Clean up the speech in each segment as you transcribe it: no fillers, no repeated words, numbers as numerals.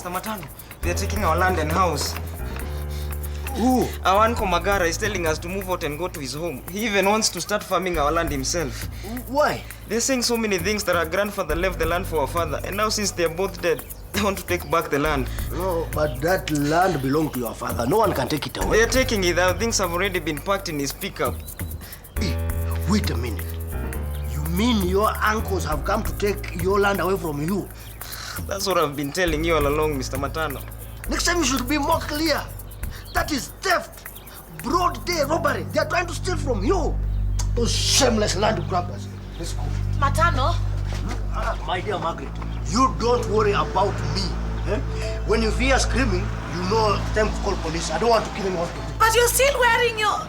Mr. Matano, they're taking our land and house. Who? Our uncle Magara is telling us to move out and go to his home. He even wants to start farming our land himself. Why? They're saying so many things that our grandfather left the land for our father, and now since they're both dead, they want to take back the land. No, but that land belonged to your father. No one can take it away. They're taking it. Our things have already been packed in his pickup. Hey, wait a minute. You mean your uncles have come to take your land away from you? That's what I've been telling you all along, Mr. Matano. Next time you should be more clear. That is theft. Broad day robbery. They are trying to steal from you. Those shameless land grabbers. Let's go. Matano? My dear Margaret, you don't worry about me. Eh? When you hear screaming, you know it's time to call police. I don't want to kill anyone. But you're still wearing your...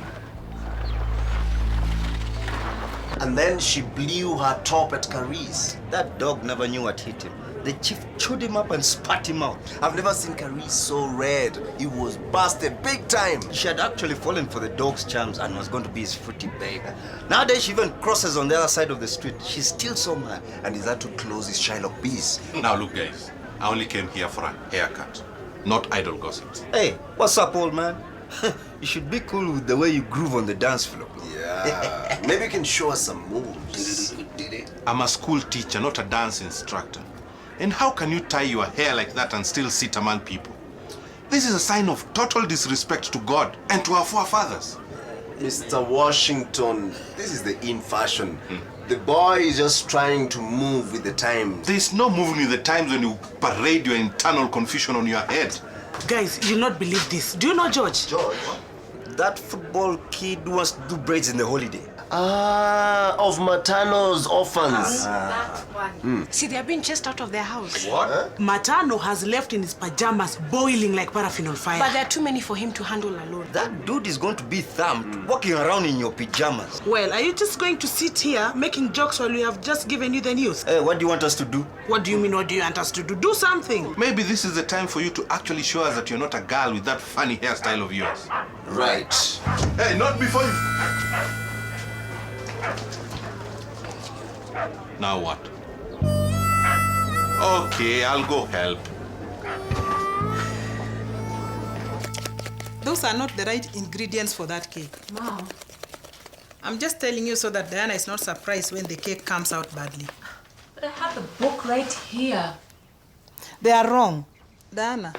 And then she blew her top at Karis. That dog never knew what hit him. The chief chewed him up and spat him out. I've never seen Karis so red. He was busted big time. She had actually fallen for the dog's charms and was going to be his fruity babe. Nowadays, she even crosses on the other side of the street. She's still so mad. And is that to close his Shylock bees? Now look, guys. I only came here for a haircut, not idle gossip. Hey, what's up, old man? You should be cool with the way you groove on the dance floor. Yeah, maybe you can show us some moves. I'm a school teacher, not a dance instructor. And how can you tie your hair like that and still sit among people? This is a sign of total disrespect to God and to our forefathers. Mr. Washington, this is the in fashion. The boy is just trying to move with the times. There's no moving with the times when you parade your internal confusion on your head. Guys, you'll not believe this. Do you know George? George? That football kid wants to do braids in the holiday. Ah, of Matano's orphans. That one. See, they are being chased out of their house. What? Huh? Matano has left in his pajamas, boiling like paraffin on fire. But there are too many for him to handle alone. That dude is going to be thumped, walking around in your pajamas. Well, are you just going to sit here making jokes while we have just given you the news? Hey, what do you want us to do? What do you mean, what do you want us to do? Do something. Maybe this is the time for you to actually show us that you're not a girl with that funny hairstyle of yours. Right. Hey, not before you... Now what? Okay, I'll go help. Those are not the right ingredients for that cake. Mom. I'm just telling you so that Diana is not surprised when the cake comes out badly. But I have the book right here. They are wrong. Diana,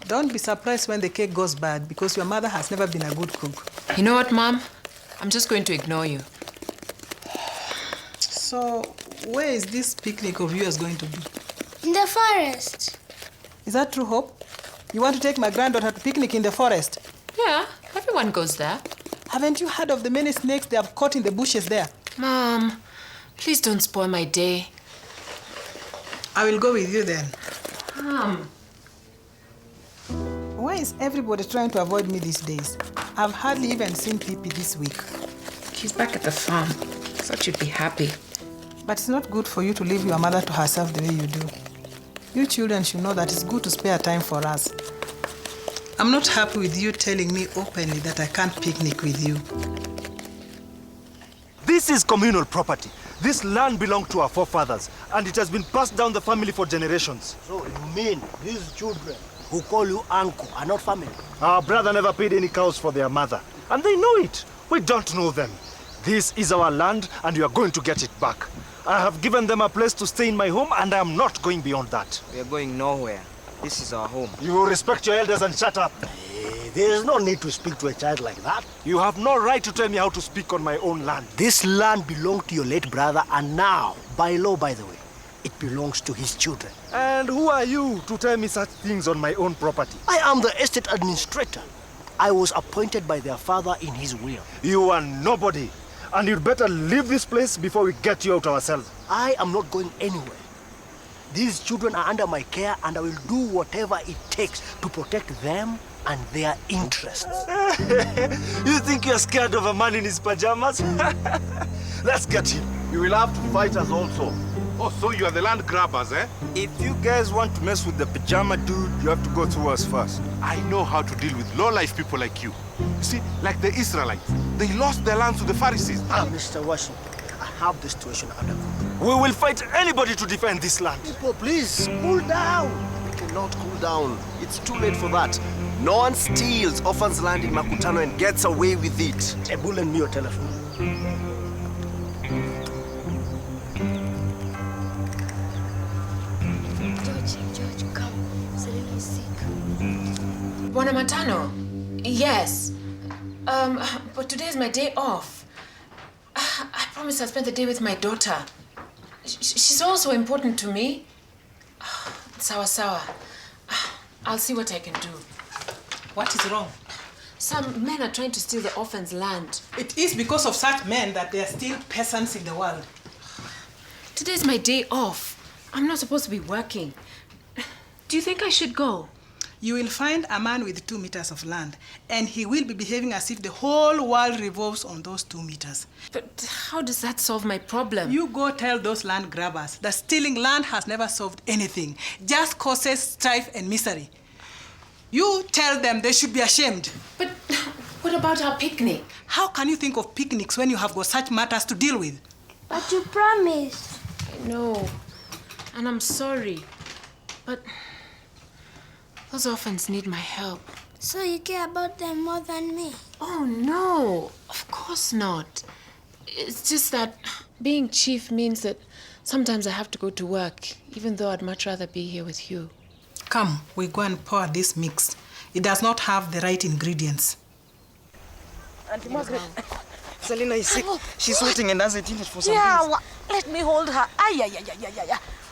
don't be surprised when the cake goes bad because your mother has never been a good cook. You know what, Mom? I'm just going to ignore you. So, where is this picnic of yours going to be? In the forest. Is that true, Hope? You want to take my granddaughter to picnic in the forest? Yeah, everyone goes there. Haven't you heard of the many snakes they have caught in the bushes there? Mom, please don't spoil my day. I will go with you then. Mom. Why is everybody trying to avoid me these days? I've hardly even seen Pippi this week. She's back at the farm. Thought you'd be happy. But it's not good for you to leave your mother to herself the way you do. You children should know that it's good to spare time for us. I'm not happy with you telling me openly that I can't picnic with you. This is communal property. This land belonged to our forefathers, and it has been passed down the family for generations. So you mean these children who call you uncle are not family? Our brother never paid any cows for their mother, and they know it. We don't know them. This is our land, and you are going to get it back. I have given them a place to stay in my home, and I am not going beyond that. We are going nowhere. This is our home. You respect your elders and shut up. Hey, there is no need to speak to a child like that. You have no right to tell me how to speak on my own land. This land belonged to your late brother, and now, by law, by the way, it belongs to his children. And who are you to tell me such things on my own property? I am the estate administrator. I was appointed by their father in his will. You are nobody. And you'd better leave this place before we get you out ourselves. I am not going anywhere. These children are under my care, and I will do whatever it takes to protect them and their interests. You think you're scared of a man in his pajamas? Let's get him. You will have to fight us also. Oh, so you are the land grabbers, eh? If you guys want to mess with the pajama dude, you have to go through us first. I know how to deal with low-life people like you. You see, like the Israelites, they lost their land to the Pharisees. Mr. Washington, I have the situation under control. We will fight anybody to defend this land. People, please, cool down. We can cannot cool down. It's too late for that. No one steals orphans' land in Makutano and gets away with it. Ebu, lend me your telephone. George, come. Celina is sick. Buona Matano? Yes. But today is my day off. I promised I'd spend the day with my daughter. She's also important to me. Sawa. I'll see what I can do. What is wrong? Some men are trying to steal the orphan's land. It is because of such men that there are still peasants in the world. Today's my day off. I'm not supposed to be working. Do you think I should go? You will find a man with 2 meters of land, and he will be behaving as if the whole world revolves on those 2 meters. But how does that solve my problem? You go tell those land grabbers that stealing land has never solved anything, just causes strife and misery. You tell them they should be ashamed. But what about our picnic? How can you think of picnics when you have got such matters to deal with? But you promised. I know, and I'm sorry, but those orphans need my help. So you care about them more than me? Oh, no, of course not. It's just that being chief means that sometimes I have to go to work, even though I'd much rather be here with you. Come, we go and pour this mix. It does not have the right ingredients. Auntie Margaret, Celina is sick. She's sweating and has eaten it for some days. Let me hold her. Ay.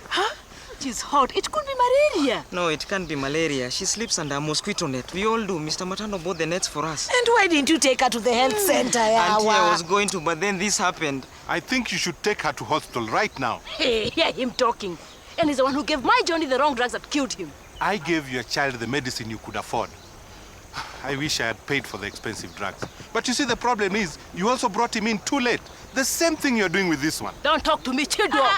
Huh? She's hot. It could be malaria. No, it can't be malaria. She sleeps under a mosquito net. We all do. Mr. Matano bought the nets for us. And why didn't you take her to the health center? Auntie, I was going to, but then this happened. I think you should take her to hospital right now. Hey, hear him talking. And he's the one who gave my Johnny the wrong drugs that killed him. I gave your child the medicine you could afford. I wish I had paid for the expensive drugs. But you see, the problem is, you also brought him in too late. The same thing you're doing with this one. Don't talk to me, Chidwa.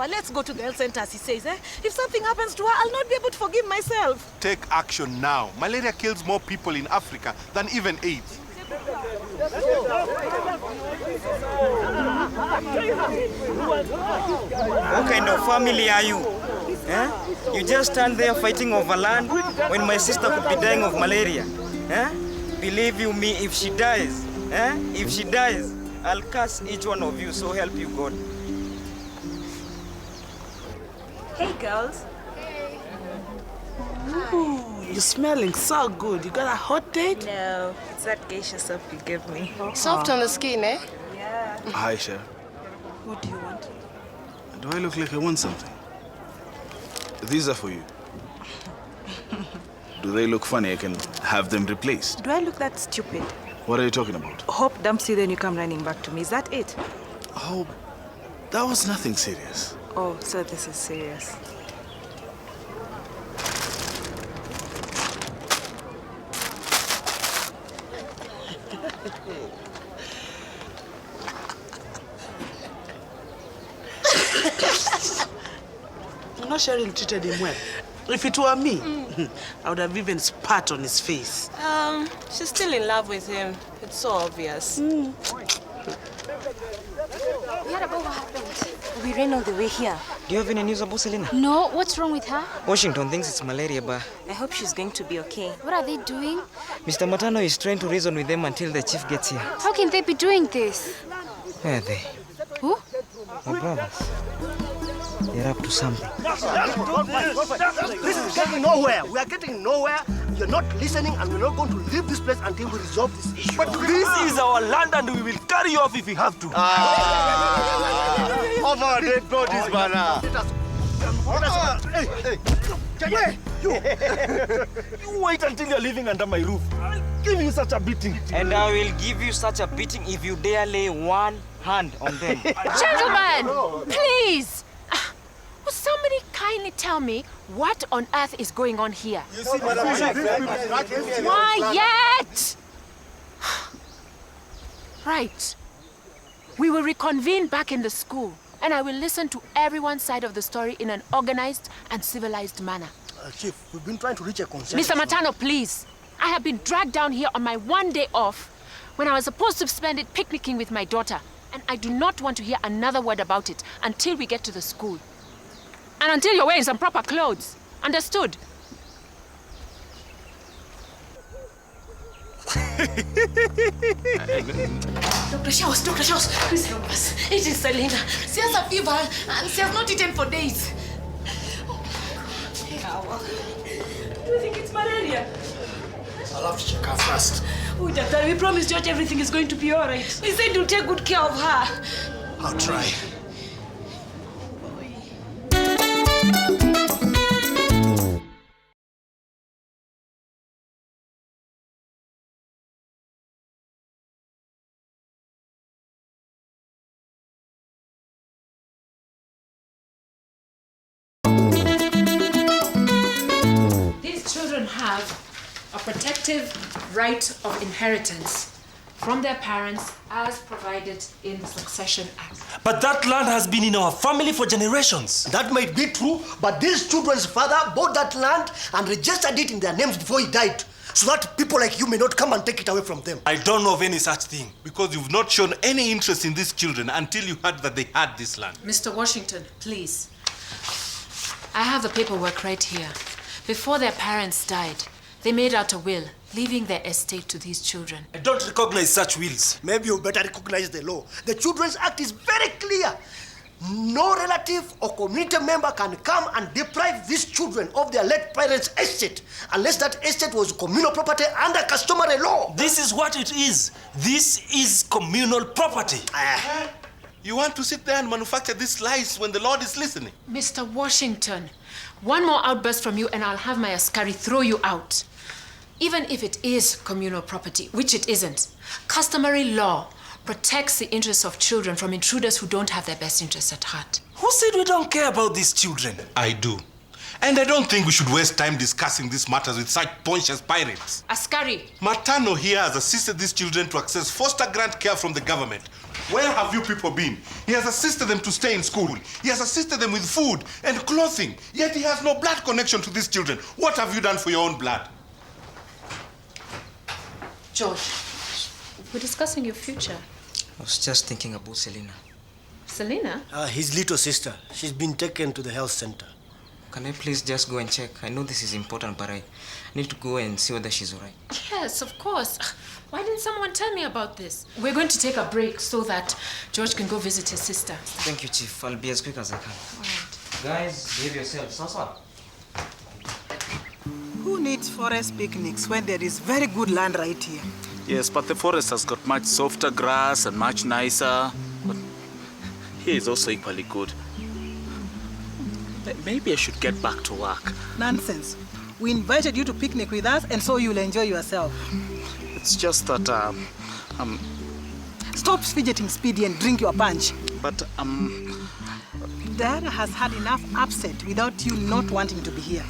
Let's go to the health center, as he says. If something happens to her, I'll not be able to forgive myself. Take action now. Malaria kills more people in Africa than even AIDS. What kind of family are you? Eh? You just stand there fighting over land when my sister could be dying of malaria. Eh? Believe you me, if she dies, I'll curse each one of you, so help you God. Hey, girls. Ooh, you're smelling so good. You got a hot date? No, it's that geisha soap you give me. Soft on the skin, eh? Yeah. Hi, Chef. What do you want? Do I look like I want something? These are for you. Do they look funny? I can have them replaced. Do I look that stupid? What are you talking about? Hope dumps you, then you come running back to me. Is that it? Oh, that was nothing serious. Oh, so this is serious. You know Cheryl treated him well. If it were me, I would have even spat on his face. She's still in love with him. It's so obvious. We heard about what happened. We ran all the way here. Do you have any news about Celina? No, what's wrong with her? Washington thinks it's malaria, but I hope she's going to be okay. What are they doing? Mr. Matano is trying to reason with them until the chief gets here. How can they be doing this? Where are they? Who? My brothers. They're up to something. This is getting nowhere. We are getting nowhere. You're not listening, and we're not going to leave this place until we resolve this issue. But this is our land, and we will carry off if we have to. Of our dead bodies, Bana. Hey, you wait until you're living under my roof. I'll give you such a beating. And I will give you such a beating if you dare lay one hand on them. Gentlemen, please! Will somebody kindly tell me what on earth is going on here? Quiet! Right. We will reconvene back in the school, and I will listen to everyone's side of the story in an organized and civilized manner. Chief, we've been trying to reach a consensus. Mr. Matano, please. I have been dragged down here on my one day off when I was supposed to spend it picnicking with my daughter, and I do not want to hear another word about it until we get to the school. And until you're wearing some proper clothes. Understood? Dr. Shaws, please help us. It is Celina. She has a fever and she has not eaten for days. Do you think it's malaria? I'll have to check her first. Oh, Doctor, we promised George everything is going to be all right. We said you'll take good care of her. I'll try. These children have a protective right of inheritance from their parents as provided in the Succession Act. But that land has been in our family for generations. That might be true, but these children's father bought that land and registered it in their names before he died, so that people like you may not come and take it away from them. I don't know of any such thing. Because you've not shown any interest in these children until you heard that they had this land. Mr. Washington, please. I have the paperwork right here. Before their parents died, they made out a will, leaving their estate to these children. I don't recognize such wills. Maybe you better recognize the law. The Children's Act is very clear. No relative or community member can come and deprive these children of their late parents' estate unless that estate was communal property under customary law. This is what it is. This is communal property. You want to sit there and manufacture these lies when the Lord is listening? Mr. Washington, one more outburst from you and I'll have my askari throw you out. Even if it is communal property, which it isn't, customary law protects the interests of children from intruders who don't have their best interests at heart. Who said we don't care about these children? I do. And I don't think we should waste time discussing these matters with such pontious pirates. Askari. Matano here has assisted these children to access foster grant care from the government. Where have you people been? He has assisted them to stay in school. He has assisted them with food and clothing. Yet he has no blood connection to these children. What have you done for your own blood? George, we're discussing your future. I was just thinking about Celina. Celina? His little sister. She's been taken to the health center. Can I please just go and check? I know this is important, but I need to go and see whether she's all right. Yes, of course. Why didn't someone tell me about this? We're going to take a break so that George can go visit his sister. Thank you, Chief. I'll be as quick as I can. All right. Guys, behave yourselves. Sasa. Who needs forest picnics when there is very good land right here? Yes, but the forest has got much softer grass and much nicer. But here is also equally good. Maybe I should get back to work. Nonsense. We invited you to picnic with us and so you'll enjoy yourself. It's just that, Stop fidgeting, Speedy, and drink your punch. But, Diana has had enough upset without you not wanting to be here.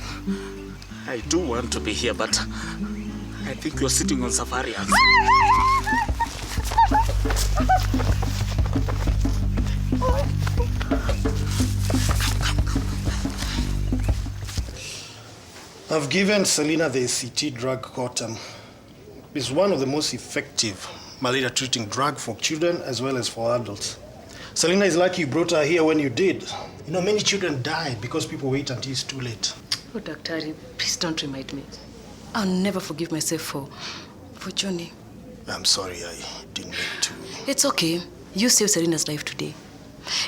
I do want to be here, but I think you're sitting on safari. I've given Celina the ACT drug Cotam. It's one of the most effective malaria-treating drug for children as well as for adults. Celina is lucky you brought her here when you did. You know, many children die because people wait until it's too late. Oh, Daktari, please don't remind me. I'll never forgive myself for Johnny. I'm sorry, I didn't mean to. It's okay. You saved Celina's life today.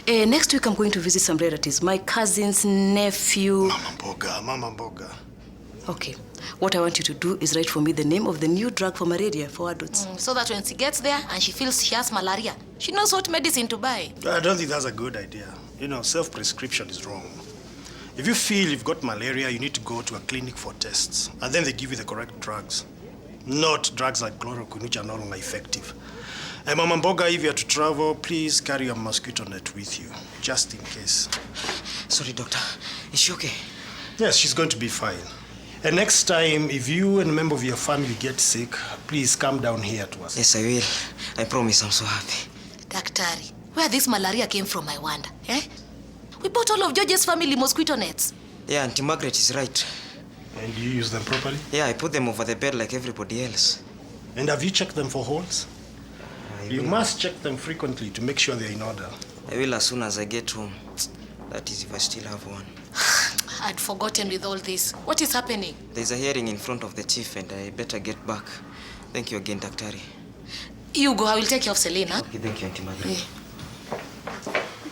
Next week, I'm going to visit some relatives. My cousin's nephew. Mama Mboga. Okay. What I want you to do is write for me the name of the new drug for malaria for adults. So that when she gets there and she feels she has malaria, she knows what medicine to buy. I don't think that's a good idea. You know, self-prescription is wrong. If you feel you've got malaria, you need to go to a clinic for tests. And then they give you the correct drugs. Not drugs like chloroquine, which are no longer effective. And Mama Mboga, if you are to travel, please carry a mosquito net with you, just in case. Sorry, doctor. Is she okay? Yes, she's going to be fine. And next time, if you and a member of your family get sick, please come down here to us. Yes, I will. I promise. I'm so happy. Daktari, where this malaria came from, I wonder. Eh? We bought all of George's family mosquito nets. Yeah, Auntie Margaret is right. And you use them properly? Yeah, I put them over the bed like everybody else. And have you checked them for holes? You must check them frequently to make sure they're in order. I will as soon as I get home. That is if I still have one. I'd forgotten with all this. What is happening? There's a hearing in front of the chief and I better get back. Thank you again, Daktari. You go, I will take care of Celina. Okay, thank you, Auntie Margaret.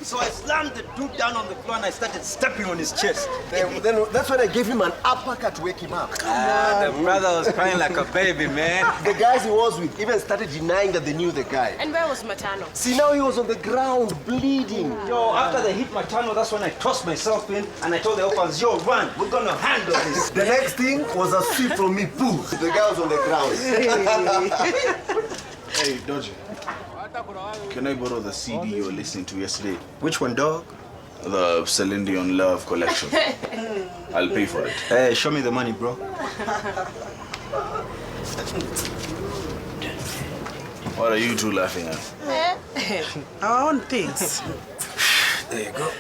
So I slammed the dude down on the floor and I started stepping on his chest. Then that's when I gave him an uppercut to wake him up. The brother was crying like a baby, man. The guys he was with even started denying that they knew the guy. And where was Matano? See, now he was on the ground, bleeding. Yo, after they hit Matano, that's when I tossed myself in and I told the opens, yo, run, we're gonna handle this. The next thing was a sweep from me, poof. The guy was on the ground. Hey, Dodgy. Can I borrow the CD you were listening to yesterday? Which one, dog? The Celine Dion Love collection. I'll pay for it. Hey, show me the money, bro. What are you two laughing at? Our own things. There you go.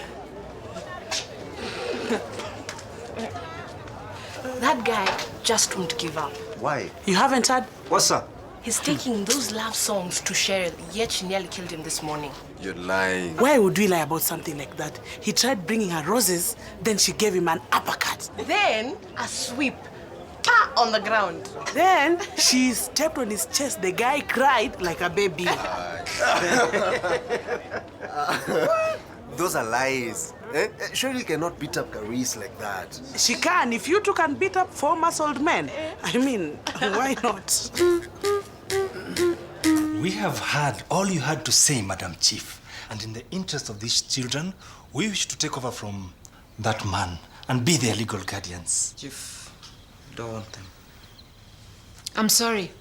That guy just won't give up. Why? You haven't heard? What's up? He's taking those love songs to Cheryl, yet she nearly killed him this morning. You're lying. Why would we lie about something like that? He tried bringing her roses, then she gave him an uppercut. Then a sweep. Pa! On the ground. Then she stepped on his chest. The guy cried like a baby. Those are lies. Shirley cannot beat up Karis like that. She can. If you two can beat up 4 muscled men, I mean, why not? We have heard all you had to say, Madam Chief. And in the interest of these children, we wish to take over from that man and be their legal guardians. Chief, don't want them. I'm sorry.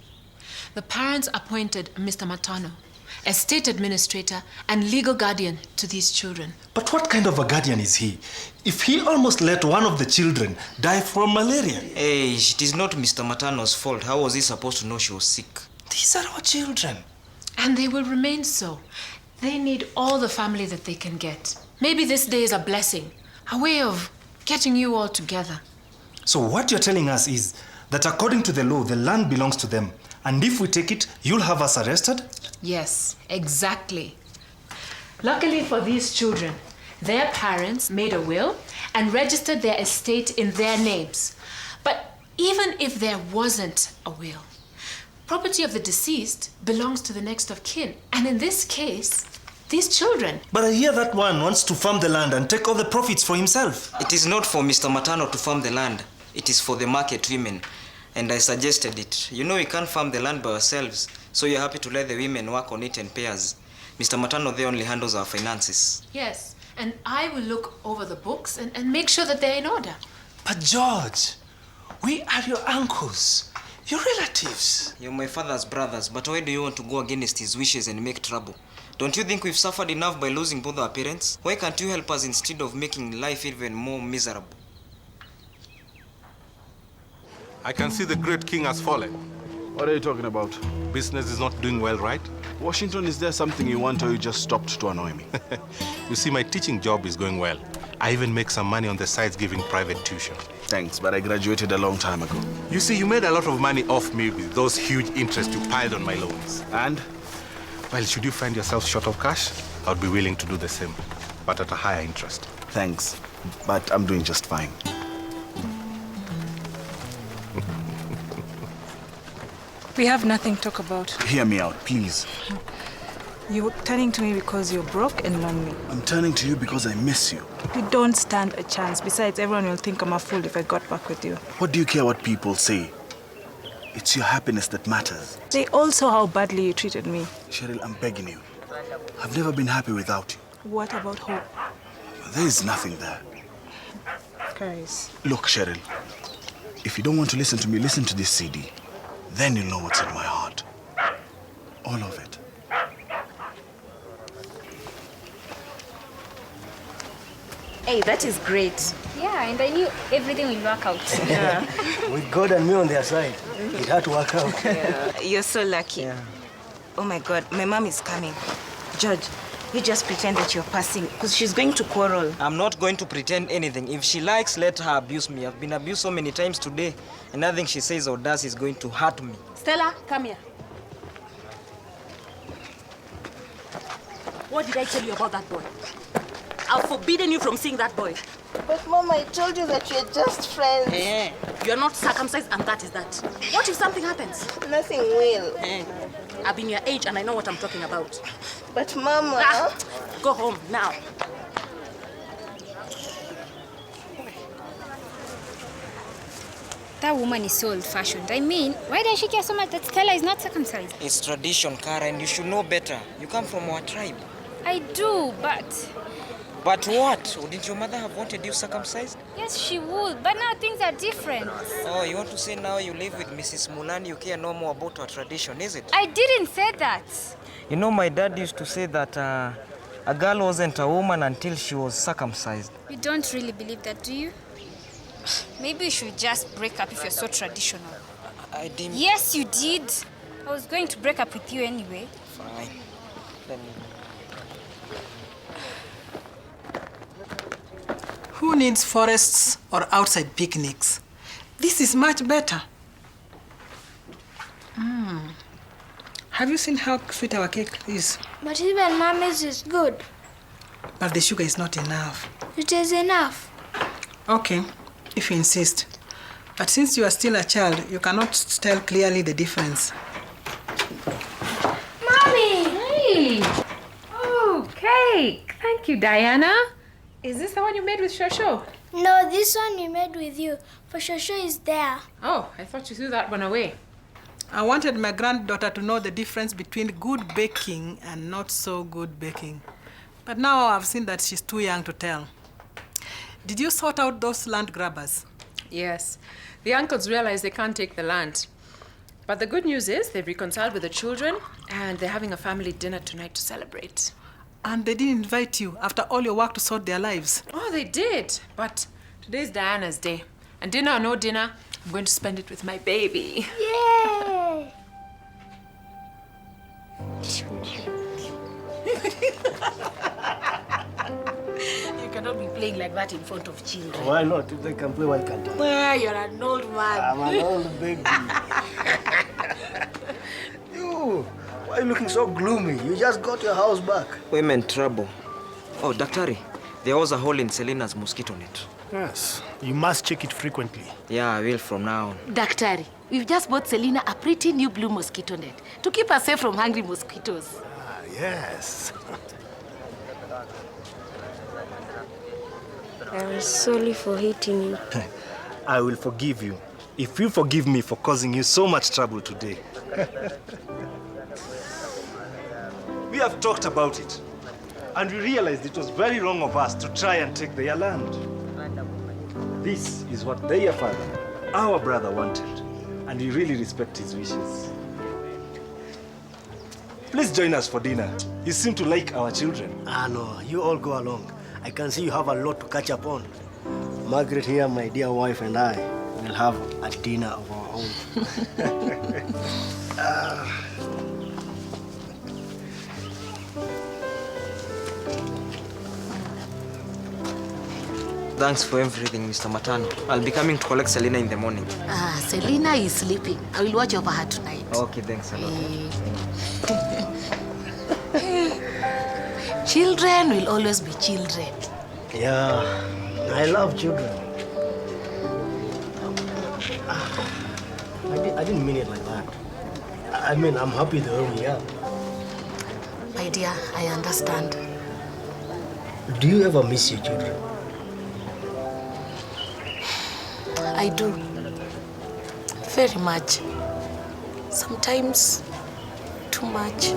The parents appointed Mr. Matano as state administrator and legal guardian to these children. But what kind of a guardian is he? If he almost let one of the children die from malaria. Hey, it is not Mr. Matano's fault. How was he supposed to know she was sick? These are our children. And they will remain so. They need all the family that they can get. Maybe this day is a blessing, a way of getting you all together. So what you're telling us is that according to the law, the land belongs to them. And if we take it, you'll have us arrested? Yes, exactly. Luckily for these children, their parents made a will and registered their estate in their names. But even if there wasn't a will, property of the deceased belongs to the next of kin. And in this case, these children. But I hear that one wants to farm the land and take all the profits for himself. It is not for Mr. Matano to farm the land. It is for the market women. And I suggested it. You know we can't farm the land by ourselves, so you're happy to let the women work on it in pairs. Mr. Matano there only handles our finances. Yes, and I will look over the books and make sure that they're in order. But George, we are your uncles, your relatives. You're my father's brothers, but why do you want to go against his wishes and make trouble? Don't you think we've suffered enough by losing both our parents? Why can't you help us instead of making life even more miserable? I can see the great king has fallen. What are you talking about? Business is not doing well, right? Washington, is there something you want or you just stopped to annoy me? You see, my teaching job is going well. I even make some money on the sides giving private tuition. Thanks, but I graduated a long time ago. You see, you made a lot of money off me with those huge interests you piled on my loans. And? Well, should you find yourself short of cash, I would be willing to do the same, but at a higher interest. Thanks, but I'm doing just fine. We have nothing to talk about. Hear me out, please. You're turning to me because you're broke and lonely. I'm turning to you because I miss you. You don't stand a chance. Besides, everyone will think I'm a fool if I got back with you. What do you care what people say? It's your happiness that matters. They all saw how badly you treated me. Cheryl, I'm begging you. I've never been happy without you. What about hope? There is nothing there. Karis. Look, Cheryl, if you don't want to listen to me, listen to this CD. Then you'll know what's in my heart. All of it. Hey, that is great. Yeah, and I knew everything will work out. Yeah. With God and me on their side, it had to work out. Yeah. You're so lucky. Yeah. Oh my God, my mom is coming. George, you just pretend that you're passing, because she's going to quarrel. I'm not going to pretend anything. If she likes, let her abuse me. I've been abused so many times today, and nothing she says or does is going to hurt me. Stella, come here. What did I tell you about that boy? I've forbidden you from seeing that boy. But Mom, I told you that you're just friends. You're not circumcised and that is that. What if something happens? Nothing will. I've been your age and I know what I'm talking about. But Mama... Go home now. That woman is so old-fashioned. I mean, why does she care so much that Stella is not circumcised? It's tradition, Karen. You should know better. You come from our tribe. I do, but... But what? Wouldn't your mother have wanted you circumcised? Yes, she would, but now things are different. Oh, you want to say now you live with Mrs. Mulan, you care no more about our tradition, is it? I didn't say that. You know, my dad used to say that a girl wasn't a woman until she was circumcised. You don't really believe that, do you? Maybe you should just break up if you're so traditional. I didn't... Yes, you did. I was going to break up with you anyway. Fine. Let me... Who needs forests or outside picnics? This is much better. Have you seen how sweet our cake is? But even Mommy's is good. But the sugar is not enough. It is enough. Okay, if you insist. But since you are still a child, you cannot tell clearly the difference. Mommy! Hey! Oh, cake! Thank you, Diana. Is this the one you made with Shosho? No, this one we made with you. For Shosho is there. Oh, I thought you threw that one away. I wanted my granddaughter to know the difference between good baking and not so good baking. But now I've seen that she's too young to tell. Did you sort out those land grabbers? Yes. The uncles realize they can't take the land. But the good news is they've reconciled with the children and they're having a family dinner tonight to celebrate. And they didn't invite you after all your work to sort their lives? Oh, they did. But today's Diana's day. And dinner or no dinner, I'm going to spend it with my baby. Yay! You cannot be playing like that in front of children. Why not? If they can play, why can't I? You're an old man. I'm an old baby. You, why are you looking so gloomy? You just got your house back. Women trouble. Oh, Daktari, there was a hole in Celina's mosquito net. Yes, you must check it frequently. Yeah, I will from now on. Daktari, we've just bought Celina a pretty new blue mosquito net to keep her safe from hungry mosquitoes. Yes. I'm sorry for hating you. I will forgive you if you forgive me for causing you so much trouble today. We have talked about it, and we realized it was very wrong of us to try and take their land. This is what their father, our brother, wanted, and we really respect his wishes. Please join us for dinner. You seem to like our children. No, you all go along. I can see you have a lot to catch up on. Margaret here, my dear wife, and I will have a dinner of our own. Thanks for everything, Mr. Matano. I'll be coming to collect Celina in the morning. Celina is sleeping. I will watch over her tonight. Okay, thanks a lot. Children will always be children. Yeah, I love children. I didn't mean it like that. I mean, I'm happy the way we are. My dear, I understand. Do you ever miss your children? I do. Very much. Sometimes too much.